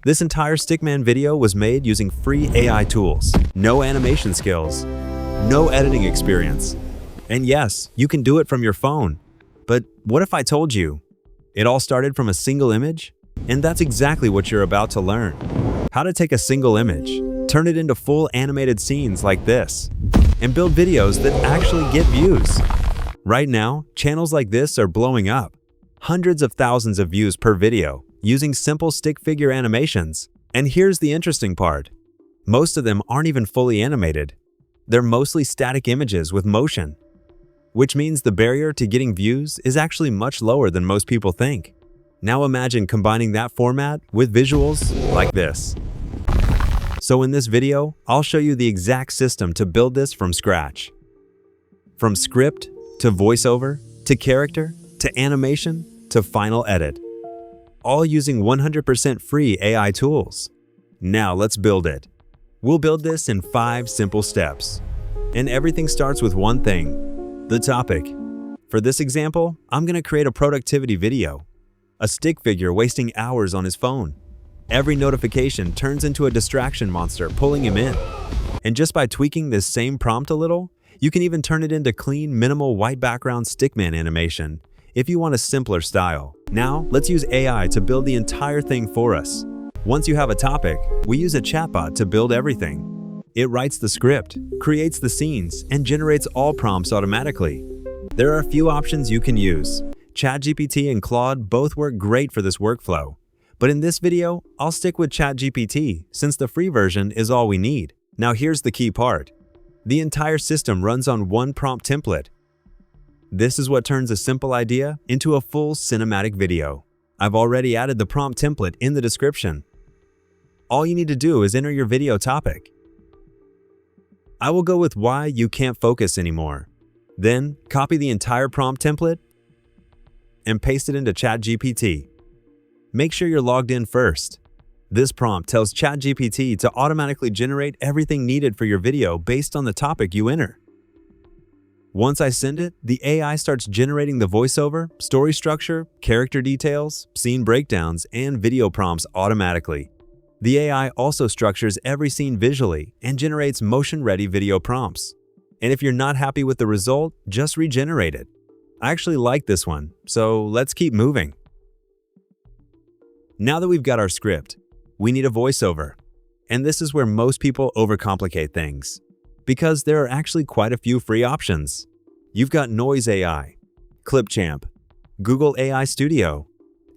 This entire Stickman video was made using free AI tools, no animation skills, no editing experience. And yes, you can do it from your phone. But what if I told you it all started from a single image? And that's exactly what you're about to learn. How to take a single image, turn it into full animated scenes like this, and build videos that actually get views. Right now, channels like this are blowing up. Hundreds of thousands of views per video, using simple stick figure animations. And here's the interesting part. Most of them aren't even fully animated. They're mostly static images with motion, which means the barrier to getting views is actually much lower than most people think. Now imagine combining that format with visuals like this. So in this video, I'll show you the exact system to build this from scratch. From script to voiceover, to character, to animation, to final edit. All using 100% free AI tools. Now let's build it. We'll build this in 5 simple steps. And everything starts with one thing, the topic. For this example, I'm going to create a productivity video. A stick figure wasting hours on his phone. Every notification turns into a distraction monster pulling him in. And just by tweaking this same prompt a little, you can even turn it into clean, minimal white background Stickman animation if you want a simpler style. Now, let's use AI to build the entire thing for us. Once you have a topic, we use a chatbot to build everything. It writes the script, creates the scenes, and generates all prompts automatically. There are a few options you can use. ChatGPT and Claude both work great for this workflow. But in this video, I'll stick with ChatGPT since the free version is all we need. Now here's the key part. The entire system runs on one prompt template. This is what turns a simple idea into a full cinematic video. I've already added the prompt template in the description. All you need to do is enter your video topic. I will go with why you can't focus anymore. Then copy the entire prompt template and paste it into ChatGPT. Make sure you're logged in first. This prompt tells ChatGPT to automatically generate everything needed for your video based on the topic you enter. Once I send it, the AI starts generating the voiceover, story structure, character details, scene breakdowns, and video prompts automatically. The AI also structures every scene visually and generates motion-ready video prompts. And if you're not happy with the result, just regenerate it. I actually like this one, so let's keep moving. Now that we've got our script, we need a voiceover. And this is where most people overcomplicate things, because there are actually quite a few free options. You've got Noise AI, Clipchamp, Google AI Studio,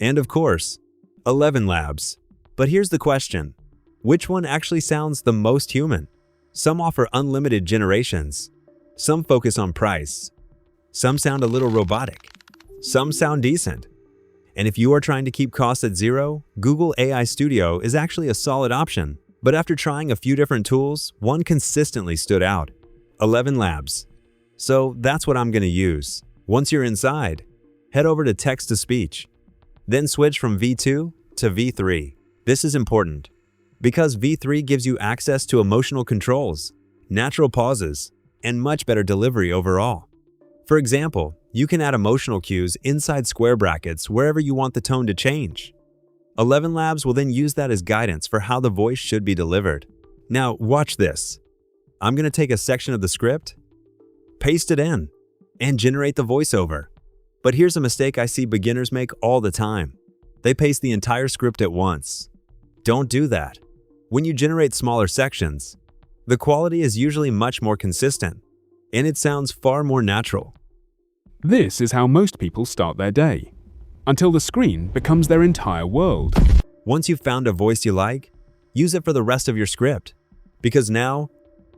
and of course, 11 Labs. But here's the question, which one actually sounds the most human? Some offer unlimited generations. Some focus on price. Some sound a little robotic. Some sound decent. And if you are trying to keep costs at zero, Google AI Studio is actually a solid option. But after trying a few different tools, one consistently stood out, 11 Labs. So that's what I'm going to use. Once you're inside, head over to text-to-speech. Then switch from V2 to V3. This is important because V3 gives you access to emotional controls, natural pauses, and much better delivery overall. For example, you can add emotional cues inside square brackets wherever you want the tone to change. 11 Labs will then use that as guidance for how the voice should be delivered. Now, watch this. I'm going to take a section of the script, paste it in, and generate the voiceover. But here's a mistake I see beginners make all the time. They paste the entire script at once. Don't do that. When you generate smaller sections, the quality is usually much more consistent, and it sounds far more natural. This is how most people start their day, until the screen becomes their entire world. Once you've found a voice you like, use it for the rest of your script. Because now,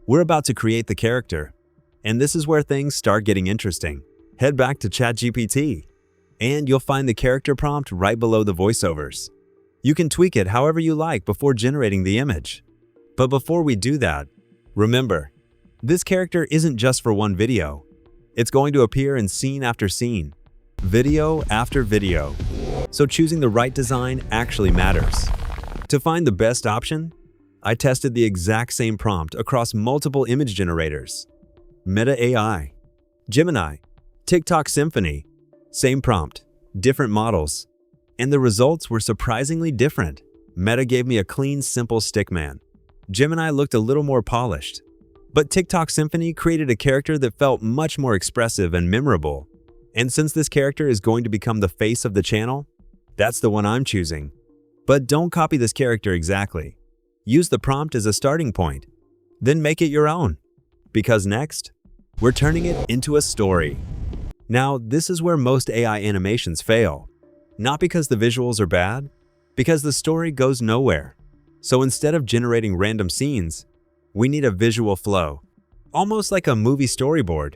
we're about to create the character. And this is where things start getting interesting. Head back to ChatGPT, and you'll find the character prompt right below the voiceovers. You can tweak it however you like before generating the image. But before we do that, remember, this character isn't just for one video. It's going to appear in scene after scene, video after video. So choosing the right design actually matters. To find the best option, I tested the exact same prompt across multiple image generators. Meta AI, Gemini, TikTok Symphony, same prompt, different models. And the results were surprisingly different. Meta gave me a clean, simple Stickman. Gemini looked a little more polished. But TikTok Symphony created a character that felt much more expressive and memorable. And since this character is going to become the face of the channel, that's the one I'm choosing. But don't copy this character exactly. Use the prompt as a starting point. Then make it your own. Because next, we're turning it into a story. Now, this is where most AI animations fail. Not because the visuals are bad, because the story goes nowhere. So instead of generating random scenes, we need a visual flow, almost like a movie storyboard.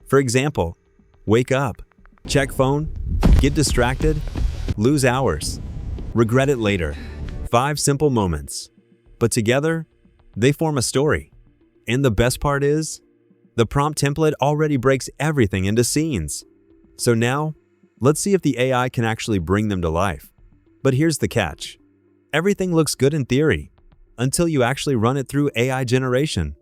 For example, wake up, check phone, get distracted, lose hours, regret it later. 5 simple moments. But together, they form a story. And the best part is, the prompt template already breaks everything into scenes. So now, let's see if the AI can actually bring them to life. But here's the catch. Everything looks good in theory, until you actually run it through AI generation.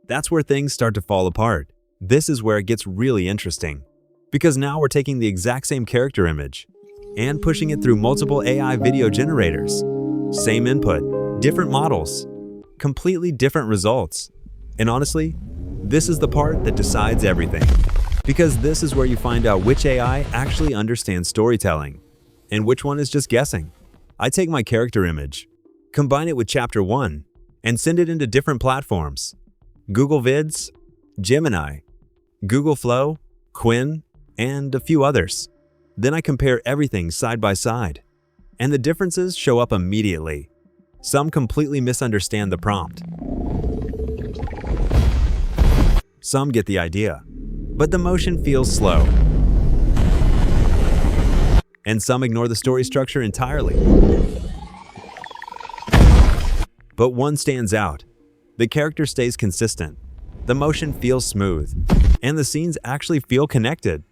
That's where things start to fall apart. This is where it gets really interesting. Because now we're taking the exact same character image and pushing it through multiple AI video generators. Same input, different models, completely different results. And honestly, this is the part that decides everything. Because this is where you find out which AI actually understands storytelling and which one is just guessing. I take my character image, combine it with Chapter 1, and send it into different platforms. Google Vids, Gemini, Google Flow, Quinn, and a few others. Then I compare everything side by side. And the differences show up immediately. Some completely misunderstand the prompt. Some get the idea, but the motion feels slow. And some ignore the story structure entirely. But one stands out. The character stays consistent. The motion feels smooth. And the scenes actually feel connected.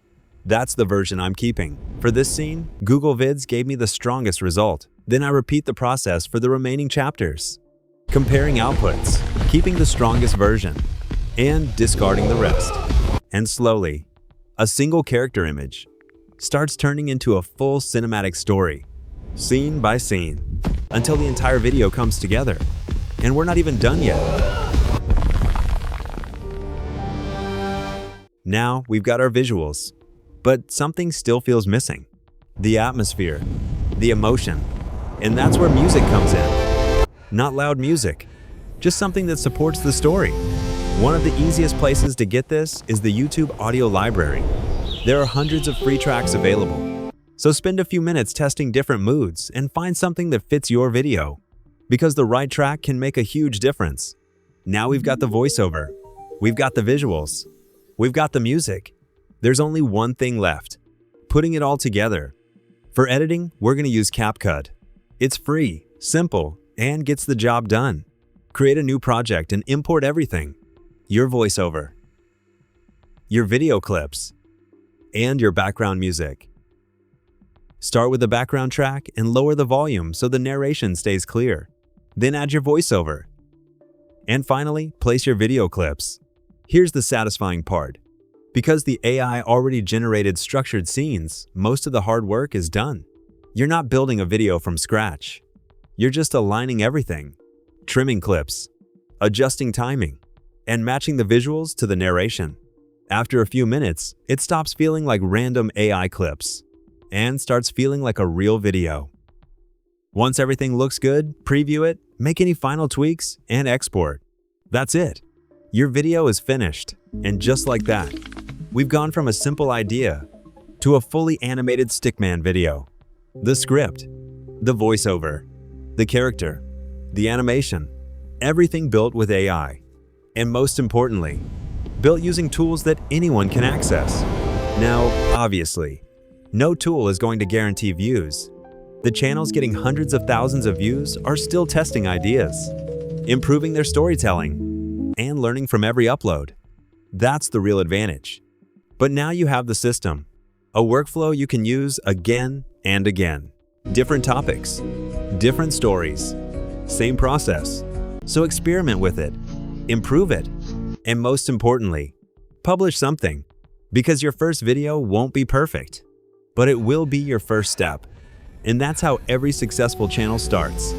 That's the version I'm keeping. For this scene, Google Vids gave me the strongest result. Then I repeat the process for the remaining chapters. Comparing outputs, keeping the strongest version, and discarding the rest. And slowly, a single character image starts turning into a full cinematic story, scene by scene, until the entire video comes together. And we're not even done yet. Now we've got our visuals, but something still feels missing. The atmosphere, the emotion, and that's where music comes in. Not loud music, just something that supports the story. One of the easiest places to get this is the YouTube audio library. There are hundreds of free tracks available. So spend a few minutes testing different moods and find something that fits your video. Because the right track can make a huge difference. Now we've got the voiceover. We've got the visuals. We've got the music. There's only one thing left. Putting it all together. For editing, we're going to use CapCut. It's free, simple, and gets the job done. Create a new project and import everything. Your voiceover, your video clips, and your background music. Start with the background track and lower the volume so the narration stays clear. Then add your voiceover. And finally, place your video clips. Here's the satisfying part. Because the AI already generated structured scenes, most of the hard work is done. You're not building a video from scratch. You're just aligning everything, trimming clips, adjusting timing, and matching the visuals to the narration. After a few minutes, it stops feeling like random AI clips and starts feeling like a real video. Once everything looks good, preview it, make any final tweaks, and export. That's it. Your video is finished. And just like that, we've gone from a simple idea to a fully animated Stickman video. The script, the voiceover, the character, the animation, everything built with AI. And most importantly, built using tools that anyone can access. Now, obviously, no tool is going to guarantee views. The channels getting hundreds of thousands of views are still testing ideas, improving their storytelling, and learning from every upload. That's the real advantage. But now you have the system, a workflow you can use again and again. Different topics, different stories, same process. So experiment with it, improve it, and most importantly, publish something. Because your first video won't be perfect, but it will be your first step. And that's how every successful channel starts.